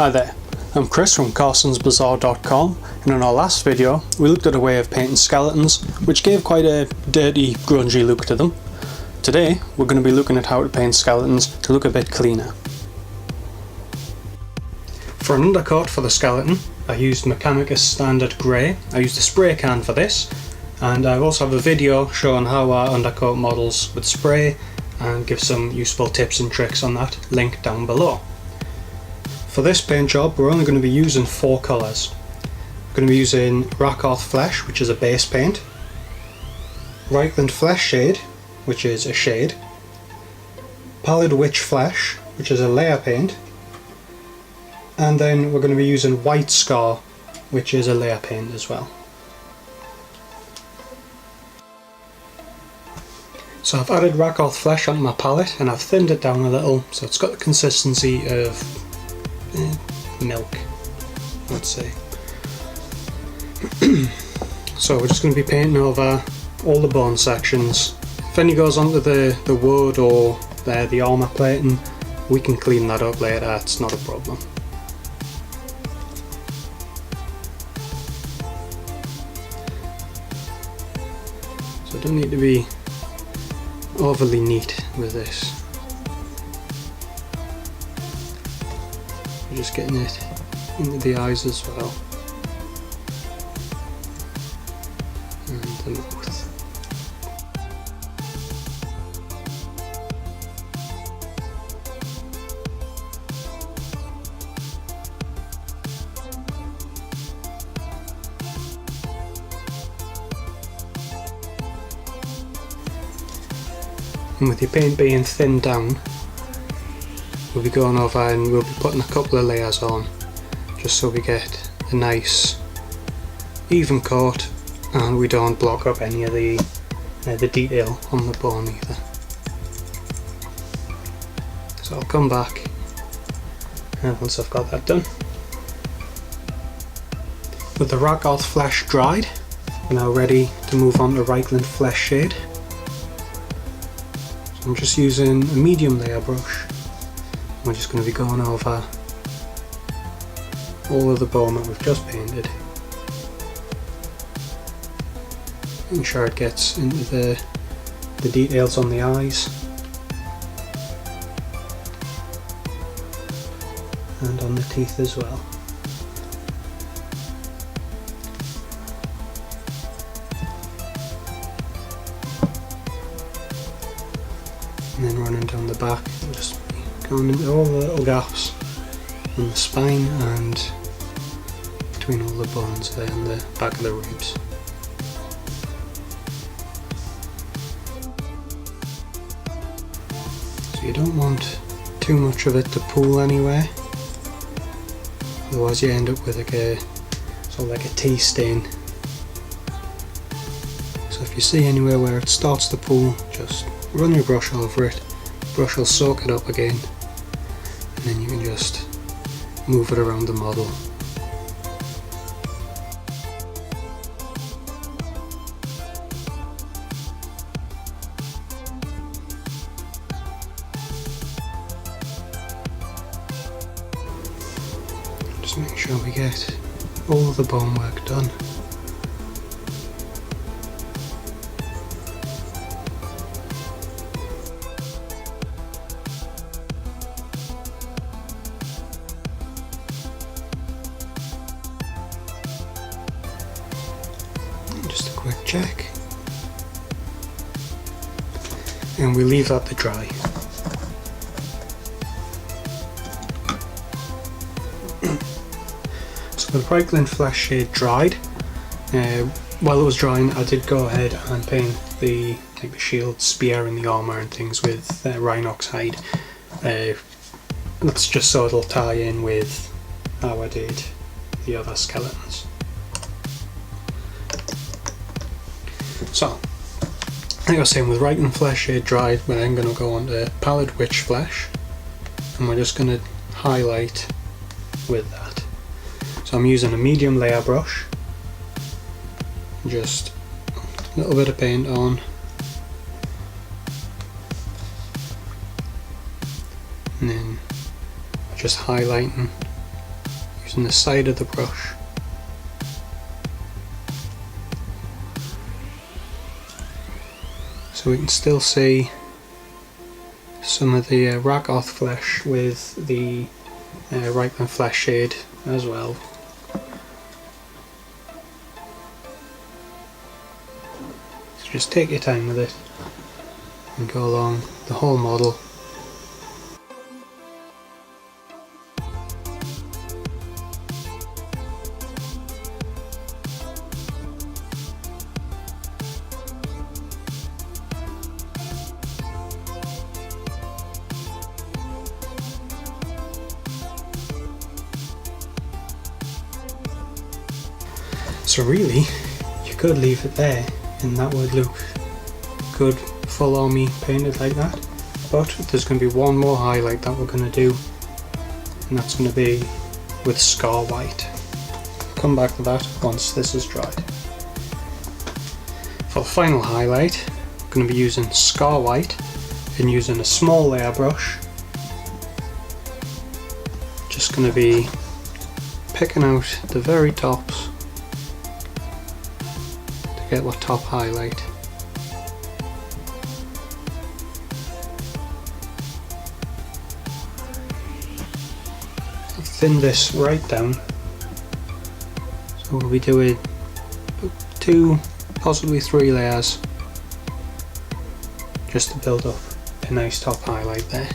Hi there, I'm Chris from carsonsbazaar.com, and in our last video we looked at a way of painting skeletons which gave quite a dirty, grungy look to them. Today we're going to be looking at how to paint skeletons to look a bit cleaner. For an undercoat for the skeleton I used Mechanicus Standard Grey. I used a spray can for this, and I also have a video showing how I undercoat models with spray and give some useful tips and tricks on that, link down below. For this paint job we're only going to be using 4 colours. We're going to be using Rakarth Flesh, which is a base paint, Reichland Flesh Shade, which is a shade, Pallid Witch Flesh, which is a layer paint, and then we're going to be using White Scar, which is a layer paint as well. So I've added Rakarth Flesh onto my palette and I've thinned it down a little so it's got the consistency of milk, let's say. So we're just going to be painting over all the bone sections. If any goes onto the wood or the armour plating, we can clean that up later, it's not a problem. So I don't need to be overly neat with this. We're just getting it into the eyes as well, and the mouth. And with your paint being thinned down, we'll be going over and we'll be putting a couple of layers on just so we get a nice even coat and we don't block up any of the detail on the bone either. So I'll come back once I've got that done. With the Rakarth Flesh dried, we're now ready to move on to Reichland Flesh Shade. So I'm just using a medium layer brush. We're just going to be going over all of the bone that we've just painted, making sure it gets into the details on the eyes and on the teeth as well. And then running down the back, just going into all the little gaps in the spine and between all the bones there and the back of the ribs. So you don't want too much of it to pool anywhere, otherwise you end up with like a sort of like a tea stain. So if you see anywhere where it starts to pool, just run your brush over it. Brush will soak it up again, and then you can just move it around the model. Just make sure we get all of the bone work done. Just a quick check, and we leave that to dry. So the Reichland Flesh Shade dried. While it was drying I did go ahead and paint the shield, spear and the armour and things with Rhinox hide. That's just so it'll tie in with how I did the other skeletons. So, like I was saying, with Reichland Flesh Shade dried, we're then going to go on to Pallid Witch Flesh, and we're just going to highlight with that. So I'm using a medium layer brush, just a little bit of paint on, and then just highlighting using the side of the brush. So we can still see some of the Rakoth flesh with the ripened flesh shade as well. So just take your time with it and go along the whole model. So really, you could leave it there and that would look good full army painted like that, but there's going to be one more highlight that we're going to do, and that's going to be with Scar White. Come back to that once this is dried. For the final highlight, I'm going to be using Scar White and using a small layer brush. Just going to be picking out the very tops to get our top highlight. I've thinned this right down, so we'll be doing 2, possibly 3 layers just to build up a nice top highlight there.